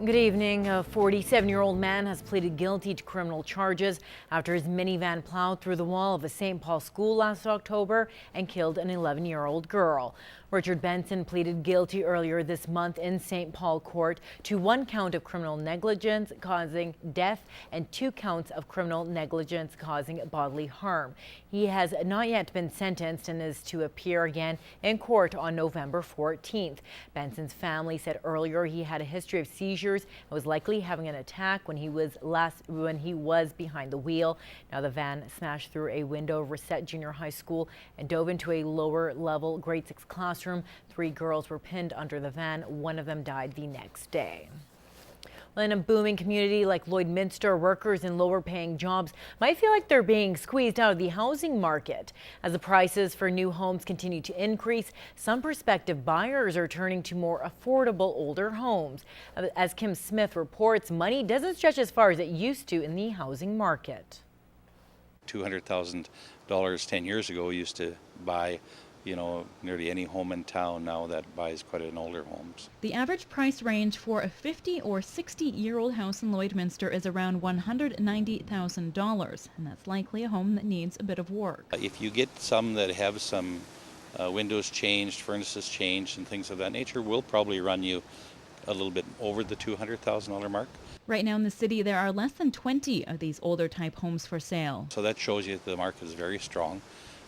Good evening. A 47-year-old man has pleaded guilty to criminal charges after his minivan plowed through the wall of a St. Paul school last October and killed an 11-year-old girl. Richard Benson pleaded guilty earlier this month in St. Paul court to 1 count of criminal negligence causing death and 2 counts of criminal negligence causing bodily harm. He has not yet been sentenced and is to appear again in court on November 14th. Benson's family said earlier he had a history of seizures and was likely having an attack when he was behind the wheel. Now the van smashed through a window of Sept Junior High School and dove into a lower level grade 6 classroom. 3 girls were pinned under the van. 1 of them died the next day. Well, in a booming community like Lloydminster, workers in lower paying jobs might feel like they're being squeezed out of the housing market. As the prices for new homes continue to increase, some prospective buyers are turning to more affordable older homes. As Kim Smith reports, money doesn't stretch as far as it used to in the housing market. $200,000 10 years ago used to buy nearly any home in town now that buys quite an older homes. The average price range for a 50 or 60-year-old house in Lloydminster is around $190,000, and that's likely a home that needs a bit of work. If you get some that have some windows changed, furnaces changed, and things of that nature, will probably run you a little bit over the $200,000 mark. Right now in the city, there are less than 20 of these older type homes for sale. So that shows you that the market is very strong,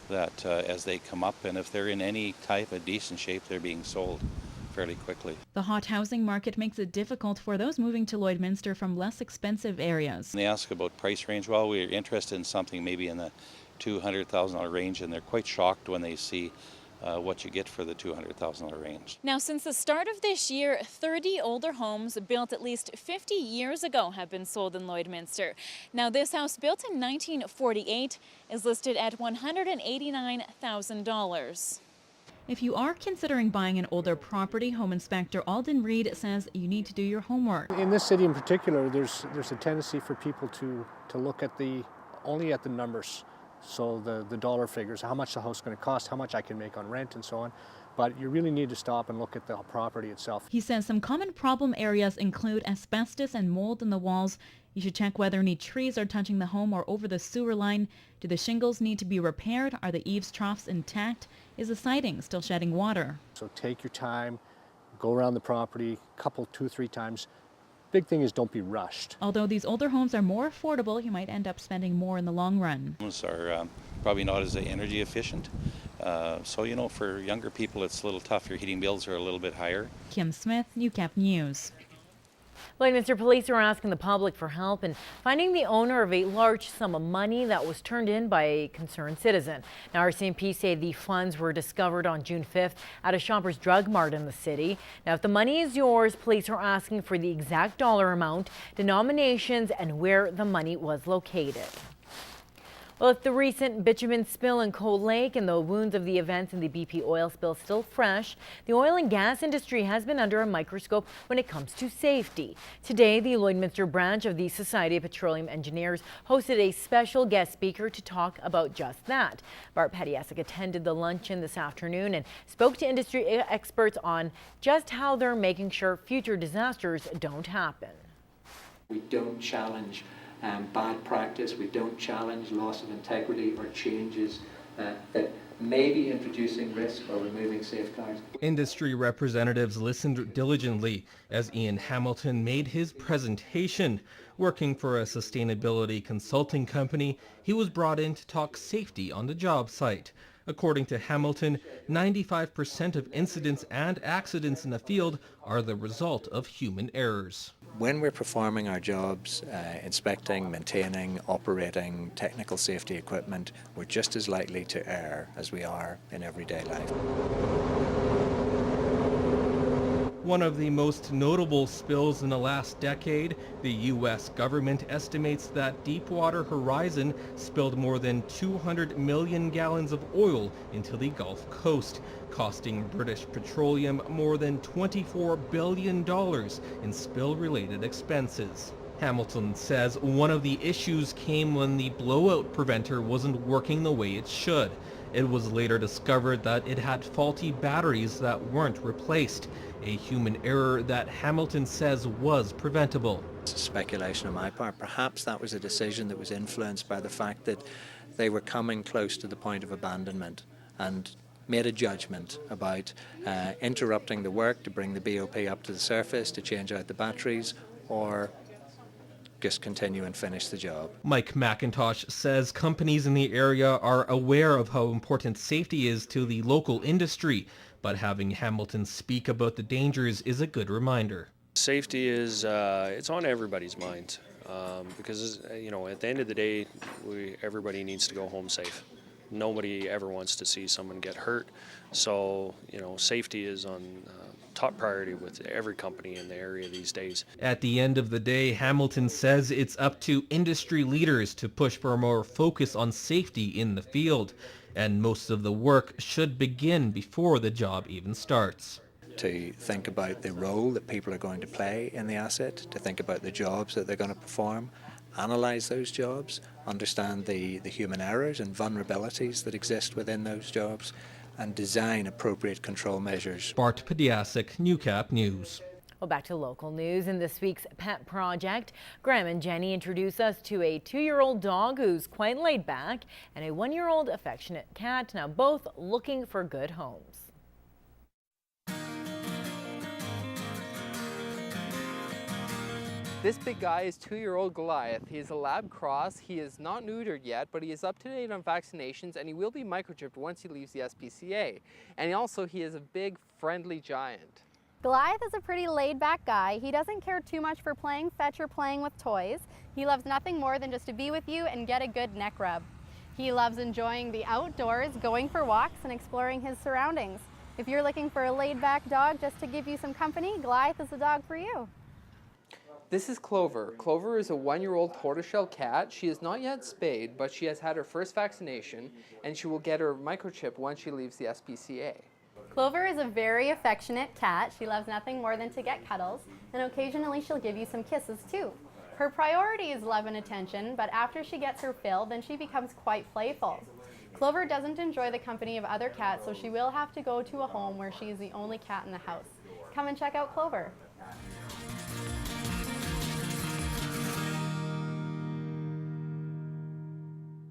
that as they come up, and if they're in any type of decent shape, they're being sold fairly quickly. The hot housing market makes it difficult for those moving to Lloydminster from less expensive areas. And they ask about price range. Well, we're interested in something maybe in the $200,000 range, and they're quite shocked when they see what you get for the $200,000 range. Now, since the start of this year, 30 older homes built at least 50 years ago have been sold in Lloydminster. Now, this house, built in 1948, is listed at $189,000. If you are considering buying an older property, Home Inspector Alden Reed says you need to do your homework. In this city in particular, there's a tendency for people to look at only at the numbers. So the dollar figures, how much the house is going to cost, how much I can make on rent and so on. But you really need to stop and look at the property itself. He says some common problem areas include asbestos and mold in the walls. You should check whether any trees are touching the home or over the sewer line. Do the shingles need to be repaired? Are the eaves troughs intact? Is the siding still shedding water? So take your time, go around the property, 2-3 times. Big thing is don't be rushed. Although these older homes are more affordable, you might end up spending more in the long run. Homes are probably not as energy efficient. So, for younger people, it's a little tough. Your heating bills are a little bit higher. Kim Smith, Newcap News. Lloydminster police are asking the public for help in finding the owner of a large sum of money that was turned in by a concerned citizen. Now, RCMP say the funds were discovered on June 5th at a Shoppers Drug Mart in the city. Now, if the money is yours, police are asking for the exact dollar amount, denominations, and where the money was located. Well, if the recent bitumen spill in Cold Lake and the wounds of the events in the BP oil spill still fresh, the oil and gas industry has been under a microscope when it comes to safety. Today, the Lloydminster branch of the Society of Petroleum Engineers hosted a special guest speaker to talk about just that. Bart Petiasek attended the luncheon this afternoon and spoke to industry experts on just how they're making sure future disasters don't happen. We don't challenge bad practice, we don't challenge loss of integrity or changes that may be introducing risk or removing safeguards. Industry representatives listened diligently as Ian Hamilton made his presentation. Working for a sustainability consulting company, he was brought in to talk safety on the job site. According to Hamilton, 95% of incidents and accidents in the field are the result of human errors. When we're performing our jobs, inspecting, maintaining, operating technical safety equipment, we're just as likely to err as we are in everyday life. One of the most notable spills in the last decade, the U.S. government estimates that Deepwater Horizon spilled more than 200 million gallons of oil into the Gulf Coast, costing British Petroleum more than $24 billion in spill-related expenses. Hamilton says one of the issues came when the blowout preventer wasn't working the way it should. It was later discovered that it had faulty batteries that weren't replaced, a human error that Hamilton says was preventable. It's speculation on my part. Perhaps that was a decision that was influenced by the fact that they were coming close to the point of abandonment and made a judgment about interrupting the work to bring the BOP up to the surface, to change out the batteries, or just continue and finish the job. Mike McIntosh says companies in the area are aware of how important safety is to the local industry, but having Hamilton speak about the dangers is a good reminder. Safety is it's on everybody's mind because at the end of the day, everybody needs to go home safe. Nobody ever wants to see someone get hurt, so safety is on top priority with every company in the area these days. At the end of the day, Hamilton says it's up to industry leaders to push for more focus on safety in the field, and most of the work should begin before the job even starts. To think about the role that people are going to play in the asset, to think about the jobs that they're going to perform, analyse those jobs, understand the human errors and vulnerabilities that exist within those jobs, and design appropriate control measures. Bart Pediasic, Newcap News. Well, back to local news. In this week's Pet Project, Graham and Jenny introduce us to a 2-year-old dog who's quite laid back and a 1-year-old affectionate cat, now both looking for good homes. This big guy is 2-year-old Goliath. He is a lab cross. He is not neutered yet, but he is up to date on vaccinations, and he will be microchipped once he leaves the SPCA. And also, he is a big, friendly giant. Goliath is a pretty laid-back guy. He doesn't care too much for playing fetch or playing with toys. He loves nothing more than just to be with you and get a good neck rub. He loves enjoying the outdoors, going for walks, and exploring his surroundings. If you're looking for a laid-back dog just to give you some company, Goliath is the dog for you. This is Clover. Clover is a 1-year-old tortoiseshell cat. She is not yet spayed, but she has had her first vaccination, and she will get her microchip once she leaves the SPCA. Clover is a very affectionate cat. She loves nothing more than to get cuddles, and occasionally she'll give you some kisses too. Her priority is love and attention, but after she gets her fill, then she becomes quite playful. Clover doesn't enjoy the company of other cats, so she will have to go to a home where she is the only cat in the house. Come and check out Clover.